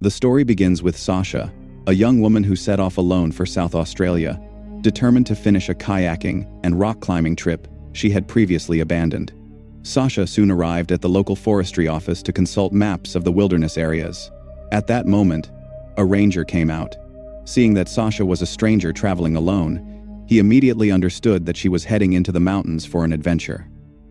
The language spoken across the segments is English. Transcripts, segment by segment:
The story begins with Sasha, a young woman who set off alone for South Australia, determined to finish a kayaking and rock climbing trip she had previously abandoned. Sasha soon arrived at the local forestry office to consult maps of the wilderness areas. At that moment, a ranger came out. Seeing that Sasha was a stranger traveling alone, he immediately understood that she was heading into the mountains for an adventure.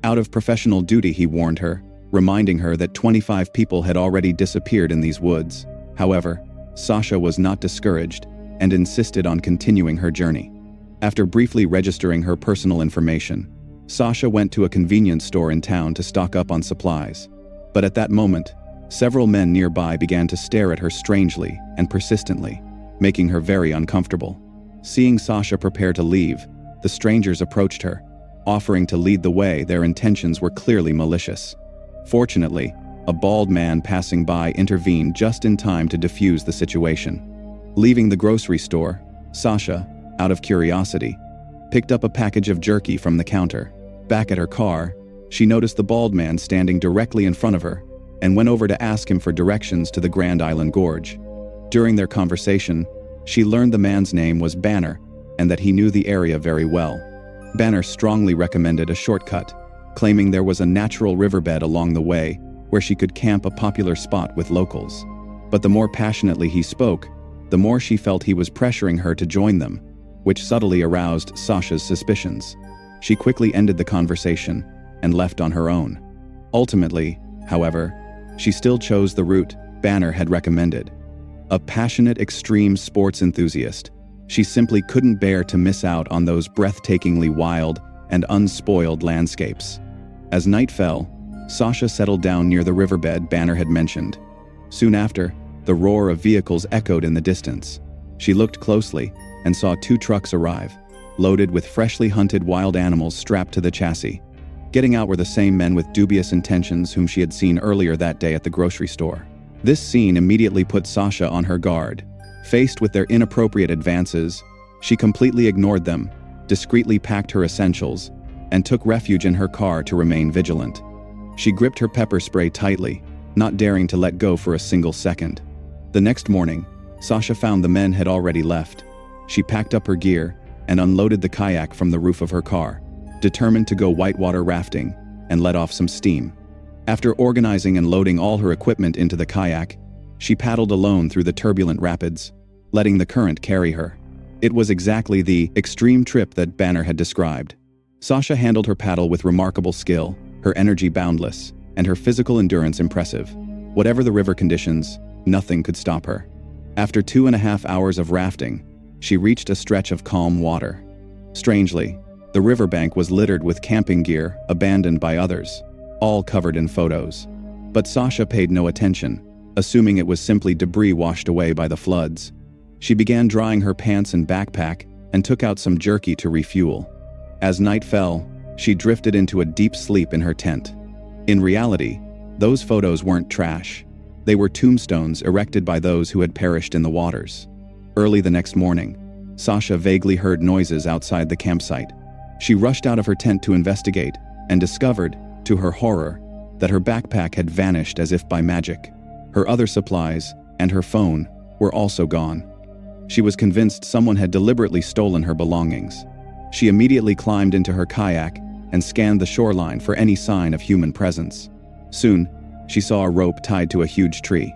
Out of professional duty, he warned her, reminding her that 25 people had already disappeared in these woods. However, Sasha was not discouraged and insisted on continuing her journey. After briefly registering her personal information, Sasha went to a convenience store in town to stock up on supplies. But at that moment, several men nearby began to stare at her strangely and persistently, making her very uncomfortable. Seeing Sasha prepare to leave, the strangers approached her, offering to lead the way. Their intentions were clearly malicious. Fortunately, a bald man passing by intervened just in time to defuse the situation. Leaving the grocery store, Sasha, out of curiosity, picked up a package of jerky from the counter. Back at her car, she noticed the bald man standing directly in front of her and went over to ask him for directions to the Grand Island Gorge. During their conversation, she learned the man's name was Banner and that he knew the area very well. Banner strongly recommended a shortcut, claiming there was a natural riverbed along the way where she could camp, a popular spot with locals. But the more passionately he spoke, the more she felt he was pressuring her to join them, which subtly aroused Sasha's suspicions. She quickly ended the conversation and left on her own. Ultimately, however, she still chose the route Banner had recommended. A passionate extreme sports enthusiast, she simply couldn't bear to miss out on those breathtakingly wild and unspoiled landscapes. As night fell, Sasha settled down near the riverbed Banner had mentioned. Soon after, the roar of vehicles echoed in the distance. She looked closely and saw 2 trucks arrive, loaded with freshly hunted wild animals strapped to the chassis. Getting out were the same men with dubious intentions whom she had seen earlier that day at the grocery store. This scene immediately put Sasha on her guard. Faced with their inappropriate advances, she completely ignored them, discreetly packed her essentials, and took refuge in her car to remain vigilant. She gripped her pepper spray tightly, not daring to let go for a single second. The next morning, Sasha found the men had already left. She packed up her gear and unloaded the kayak from the roof of her car, determined to go whitewater rafting and let off some steam. After organizing and loading all her equipment into the kayak, she paddled alone through the turbulent rapids, letting the current carry her. It was exactly the extreme trip that Banner had described. Sasha handled her paddle with remarkable skill, her energy boundless, and her physical endurance impressive. Whatever the river conditions, nothing could stop her. After 2.5 hours of rafting, she reached a stretch of calm water. Strangely, the riverbank was littered with camping gear abandoned by others, all covered in photos. But Sasha paid no attention, assuming it was simply debris washed away by the floods. She began drying her pants and backpack and took out some jerky to refuel. As night fell, she drifted into a deep sleep in her tent. In reality, those photos weren't trash. They were tombstones erected by those who had perished in the waters. Early the next morning, Sasha vaguely heard noises outside the campsite. She rushed out of her tent to investigate and discovered, to her horror, that her backpack had vanished as if by magic. Her other supplies and her phone were also gone. She was convinced someone had deliberately stolen her belongings. She immediately climbed into her kayak and scanned the shoreline for any sign of human presence. Soon, she saw a rope tied to a huge tree.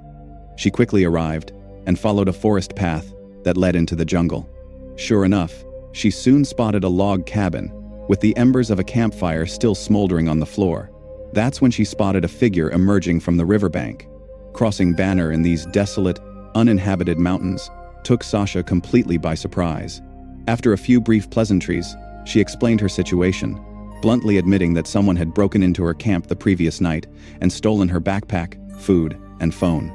She quickly arrived and followed a forest path that led into the jungle. Sure enough, she soon spotted a log cabin with the embers of a campfire still smoldering on the floor. That's when she spotted a figure emerging from the riverbank. Crossing Banner in these desolate, uninhabited mountains took Sasha completely by surprise. After a few brief pleasantries, she explained her situation, bluntly admitting that someone had broken into her camp the previous night and stolen her backpack, food, and phone.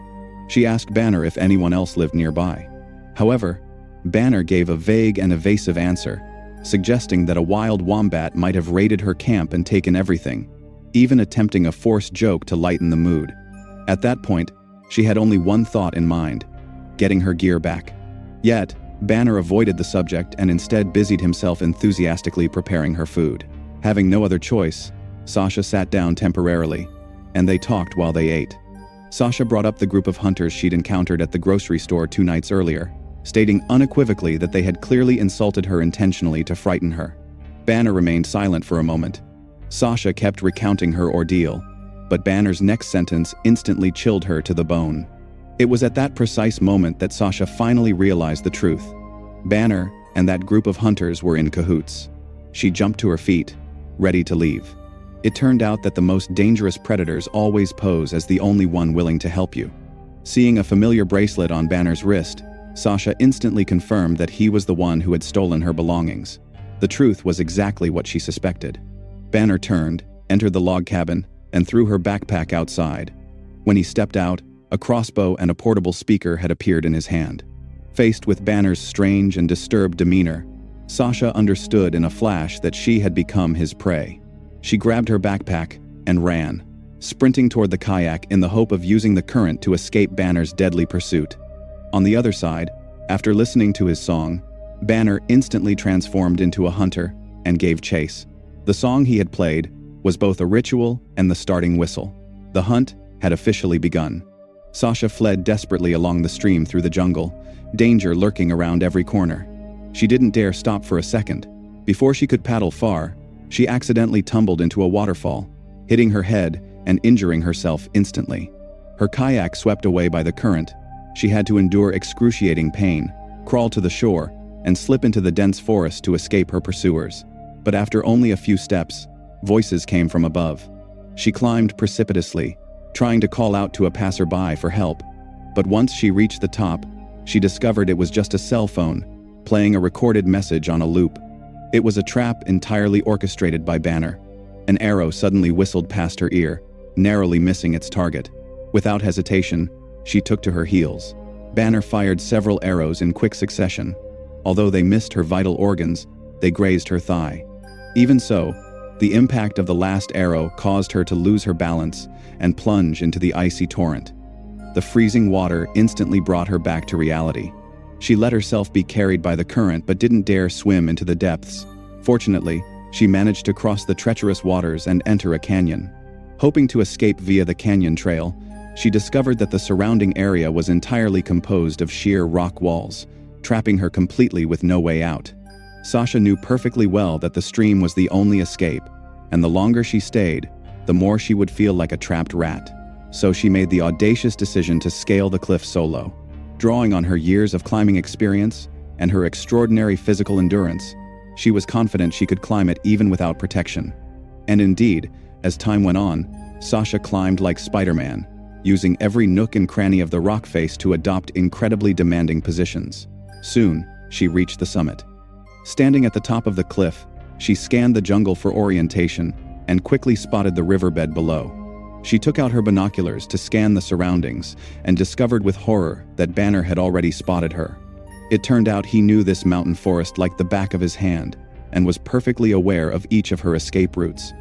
She asked Banner if anyone else lived nearby. However, Banner gave a vague and evasive answer, suggesting that a wild wombat might have raided her camp and taken everything, even attempting a forced joke to lighten the mood. At that point, she had only one thought in mind: getting her gear back. Yet, Banner avoided the subject and instead busied himself enthusiastically preparing her food. Having no other choice, Sasha sat down temporarily, and they talked while they ate. Sasha brought up the group of hunters she'd encountered at the grocery store 2 nights earlier, stating unequivocally that they had clearly insulted her intentionally to frighten her. Banner remained silent for a moment. Sasha kept recounting her ordeal, but Banner's next sentence instantly chilled her to the bone. It was at that precise moment that Sasha finally realized the truth. Banner and that group of hunters were in cahoots. She jumped to her feet, ready to leave. It turned out that the most dangerous predators always pose as the only one willing to help you. Seeing a familiar bracelet on Banner's wrist, Sasha instantly confirmed that he was the one who had stolen her belongings. The truth was exactly what she suspected. Banner turned, entered the log cabin, and threw her backpack outside. When he stepped out, a crossbow and a portable speaker had appeared in his hand. Faced with Banner's strange and disturbed demeanor, Sasha understood in a flash that she had become his prey. She grabbed her backpack and ran, sprinting toward the kayak in the hope of using the current to escape Banner's deadly pursuit. On the other side, after listening to his song, Banner instantly transformed into a hunter and gave chase. The song he had played was both a ritual and the starting whistle. The hunt had officially begun. Sasha fled desperately along the stream through the jungle, danger lurking around every corner. She didn't dare stop for a second. Before she could paddle far, she accidentally tumbled into a waterfall, hitting her head and injuring herself instantly. Her kayak swept away by the current. She had to endure excruciating pain, crawl to the shore, and slip into the dense forest to escape her pursuers. But after only a few steps, voices came from above. She climbed precipitously, trying to call out to a passerby for help. But once she reached the top, she discovered it was just a cell phone, playing a recorded message on a loop. It was a trap entirely orchestrated by Banner. An arrow suddenly whistled past her ear, narrowly missing its target. Without hesitation, she took to her heels. Banner fired several arrows in quick succession. Although they missed her vital organs, they grazed her thigh. Even so, the impact of the last arrow caused her to lose her balance and plunge into the icy torrent. The freezing water instantly brought her back to reality. She let herself be carried by the current but didn't dare swim into the depths. Fortunately, she managed to cross the treacherous waters and enter a canyon. Hoping to escape via the canyon trail, she discovered that the surrounding area was entirely composed of sheer rock walls, trapping her completely with no way out. Sasha knew perfectly well that the stream was the only escape, and the longer she stayed, the more she would feel like a trapped rat. So she made the audacious decision to scale the cliff solo. Drawing on her years of climbing experience and her extraordinary physical endurance, she was confident she could climb it even without protection. And indeed, as time went on, Sasha climbed like Spider-Man, using every nook and cranny of the rock face to adopt incredibly demanding positions. Soon, she reached the summit. Standing at the top of the cliff, she scanned the jungle for orientation and quickly spotted the riverbed below. She took out her binoculars to scan the surroundings and discovered with horror that Banner had already spotted her. It turned out he knew this mountain forest like the back of his hand and was perfectly aware of each of her escape routes.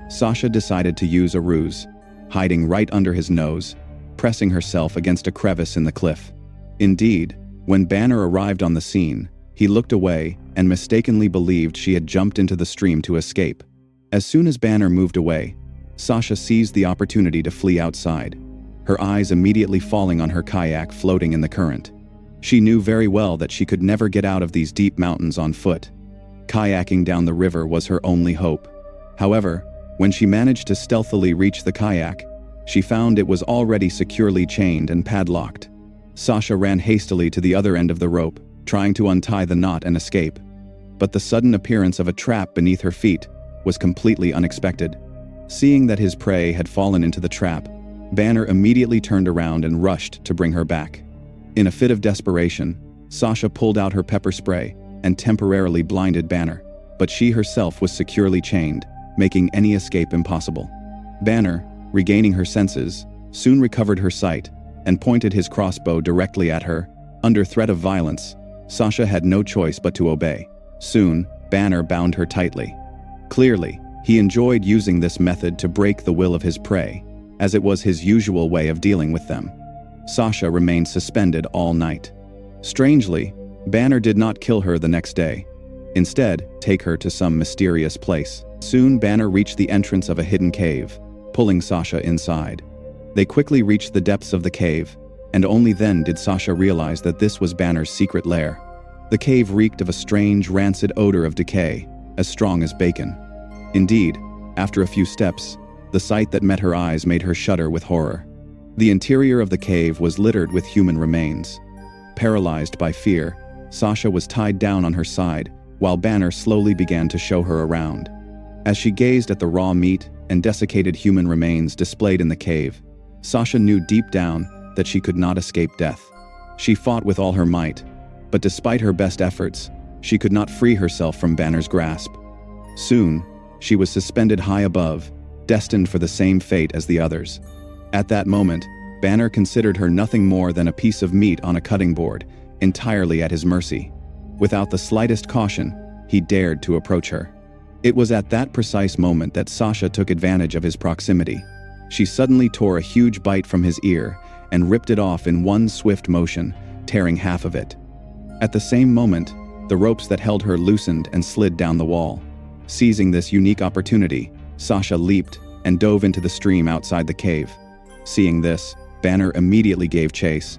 Sasha decided to use a ruse, hiding right under his nose, pressing herself against a crevice in the cliff. Indeed, when Banner arrived on the scene, he looked away and mistakenly believed she had jumped into the stream to escape. As soon as Banner moved away, Sasha seized the opportunity to flee outside, her eyes immediately falling on her kayak floating in the current. She knew very well that she could never get out of these deep mountains on foot. Kayaking down the river was her only hope. However, when she managed to stealthily reach the kayak, she found it was already securely chained and padlocked. Sasha ran hastily to the other end of the rope, trying to untie the knot and escape. But the sudden appearance of a trap beneath her feet was completely unexpected. Seeing that his prey had fallen into the trap, Banner immediately turned around and rushed to bring her back. In a fit of desperation, Sasha pulled out her pepper spray and temporarily blinded Banner, but she herself was securely chained, making any escape impossible. Banner, regaining her senses, soon recovered her sight and pointed his crossbow directly at her. Under threat of violence, Sasha had no choice but to obey. Soon, Banner bound her tightly. Clearly, he enjoyed using this method to break the will of his prey, as it was his usual way of dealing with them. Sasha remained suspended all night. Strangely, Banner did not kill her the next day. Instead, take her to some mysterious place. Soon Banner reached the entrance of a hidden cave, pulling Sasha inside. They quickly reached the depths of the cave, and only then did Sasha realize that this was Banner's secret lair. The cave reeked of a strange, rancid odor of decay, as strong as bacon. Indeed, after a few steps, the sight that met her eyes made her shudder with horror. The interior of the cave was littered with human remains. Paralyzed by fear, Sasha was tied down on her side, while Banner slowly began to show her around. As she gazed at the raw meat and desiccated human remains displayed in the cave, Sasha knew deep down that she could not escape death. She fought with all her might, but despite her best efforts, she could not free herself from Banner's grasp. Soon, she was suspended high above, destined for the same fate as the others. At that moment, Banner considered her nothing more than a piece of meat on a cutting board, entirely at his mercy. Without the slightest caution, he dared to approach her. It was at that precise moment that Sasha took advantage of his proximity. She suddenly tore a huge bite from his ear and ripped it off in one swift motion, tearing half of it. At the same moment, the ropes that held her loosened and slid down the wall. Seizing this unique opportunity, Sasha leaped and dove into the stream outside the cave. Seeing this, Banner immediately gave chase.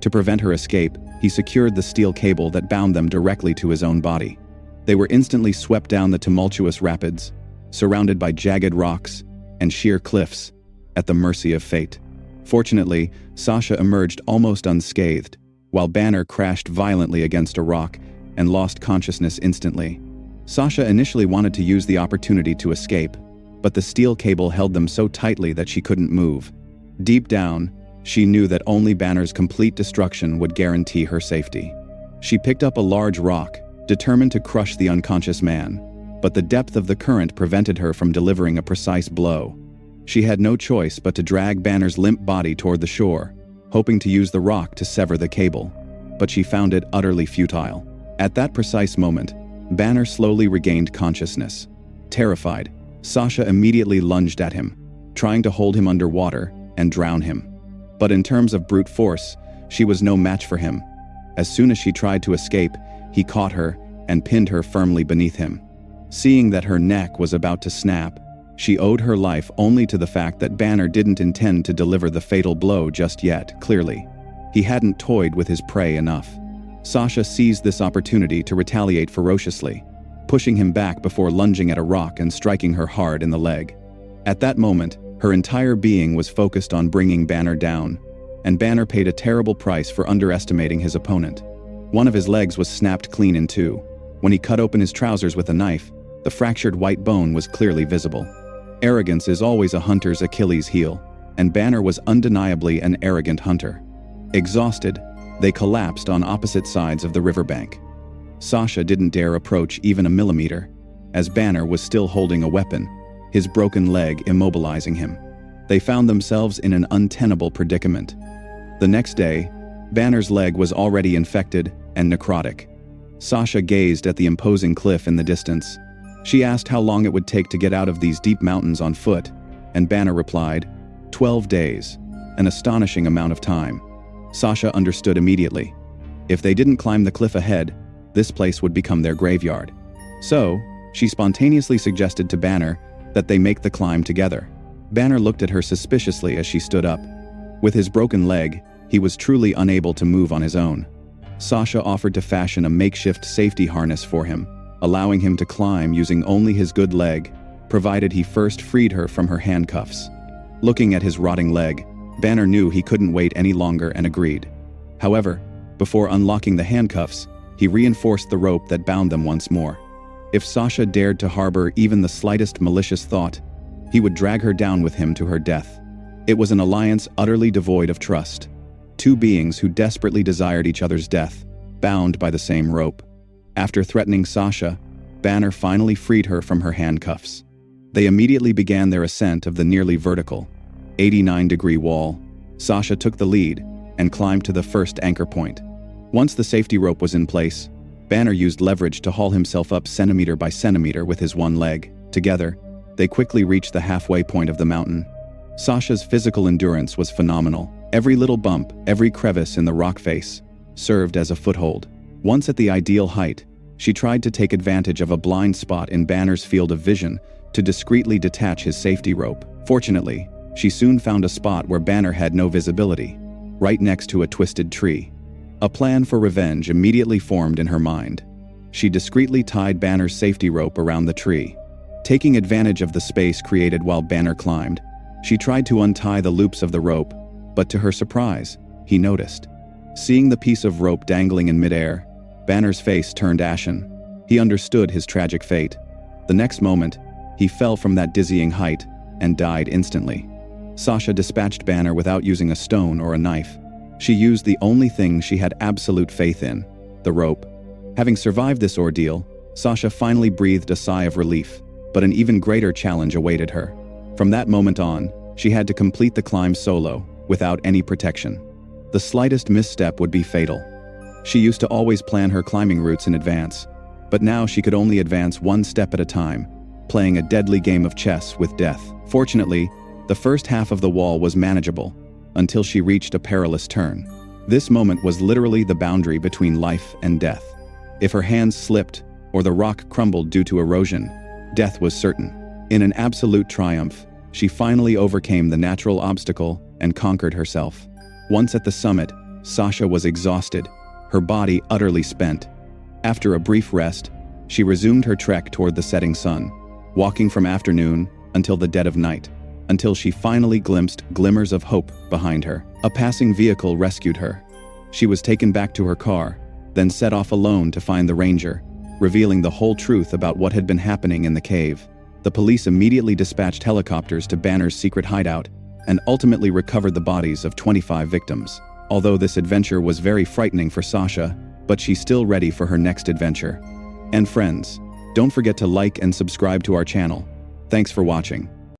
To prevent her escape, he secured the steel cable that bound them directly to his own body. They were instantly swept down the tumultuous rapids, surrounded by jagged rocks and sheer cliffs, at the mercy of fate. Fortunately, Sasha emerged almost unscathed, while Banner crashed violently against a rock and lost consciousness instantly. Sasha initially wanted to use the opportunity to escape, but the steel cable held them so tightly that she couldn't move. Deep down, she knew that only Banner's complete destruction would guarantee her safety. She picked up a large rock, determined to crush the unconscious man, but the depth of the current prevented her from delivering a precise blow. She had no choice but to drag Banner's limp body toward the shore, hoping to use the rock to sever the cable, but she found it utterly futile. At that precise moment, Banner slowly regained consciousness. Terrified, Sasha immediately lunged at him, trying to hold him underwater and drown him. But in terms of brute force, she was no match for him. As soon as she tried to escape, he caught her and pinned her firmly beneath him. Seeing that her neck was about to snap, she owed her life only to the fact that Banner didn't intend to deliver the fatal blow just yet. Clearly, he hadn't toyed with his prey enough. Sasha seized this opportunity to retaliate ferociously, pushing him back before lunging at a rock and striking her hard in the leg. At that moment, her entire being was focused on bringing Banner down, and Banner paid a terrible price for underestimating his opponent. One of his legs was snapped clean in two. When he cut open his trousers with a knife, the fractured white bone was clearly visible. Arrogance is always a hunter's Achilles heel, and Banner was undeniably an arrogant hunter. Exhausted, they collapsed on opposite sides of the riverbank. Sasha didn't dare approach even a millimeter, as Banner was still holding a weapon, his broken leg immobilizing him. They found themselves in an untenable predicament. The next day, Banner's leg was already infected and necrotic. Sasha gazed at the imposing cliff in the distance. She asked how long it would take to get out of these deep mountains on foot, and Banner replied, 12 days, an astonishing amount of time. Sasha understood immediately. If they didn't climb the cliff ahead, this place would become their graveyard. So, she spontaneously suggested to Banner that they make the climb together. Banner looked at her suspiciously as she stood up. With his broken leg, he was truly unable to move on his own. Sasha offered to fashion a makeshift safety harness for him, allowing him to climb using only his good leg, provided he first freed her from her handcuffs. Looking at his rotting leg, Banner knew he couldn't wait any longer and agreed. However, before unlocking the handcuffs, he reinforced the rope that bound them once more. If Sasha dared to harbor even the slightest malicious thought, he would drag her down with him to her death. It was an alliance utterly devoid of trust. Two beings who desperately desired each other's death, bound by the same rope. After threatening Sasha, Banner finally freed her from her handcuffs. They immediately began their ascent of the nearly vertical, 89-degree wall. Sasha took the lead and climbed to the first anchor point. Once the safety rope was in place, Banner used leverage to haul himself up centimeter by centimeter with his one leg. Together, they quickly reached the halfway point of the mountain. Sasha's physical endurance was phenomenal. Every little bump, every crevice in the rock face, served as a foothold. Once at the ideal height, She tried to take advantage of a blind spot in Banner's field of vision to discreetly detach his safety rope. Fortunately, she soon found a spot where Banner had no visibility, right next to a twisted tree. A plan for revenge immediately formed in her mind. She discreetly tied Banner's safety rope around the tree. Taking advantage of the space created while Banner climbed, she tried to untie the loops of the rope, but to her surprise, he noticed. Seeing the piece of rope dangling in midair, Banner's face turned ashen. He understood his tragic fate. The next moment, he fell from that dizzying height and died instantly. Sasha dispatched Banner without using a stone or a knife. She used the only thing she had absolute faith in, the rope. Having survived this ordeal, Sasha finally breathed a sigh of relief, but an even greater challenge awaited her. From that moment on, she had to complete the climb solo, without any protection. The slightest misstep would be fatal. She used to always plan her climbing routes in advance, but now she could only advance one step at a time, playing a deadly game of chess with death. Fortunately, the first half of the wall was manageable, until she reached a perilous turn. This moment was literally the boundary between life and death. If her hands slipped, or the rock crumbled due to erosion, death was certain. In an absolute triumph, she finally overcame the natural obstacle and conquered herself. Once at the summit, Sasha was exhausted, her body utterly spent. After a brief rest, she resumed her trek toward the setting sun, walking from afternoon until the dead of night, until she finally glimpsed glimmers of hope behind her. A passing vehicle rescued her. She was taken back to her car, then set off alone to find the ranger, revealing the whole truth about what had been happening in the cave. The police immediately dispatched helicopters to Banner's secret hideout and ultimately recovered the bodies of 25 victims. Although this adventure was very frightening for Sasha, but she's still ready for her next adventure. And friends, don't forget to like and subscribe to our channel. Thanks for watching.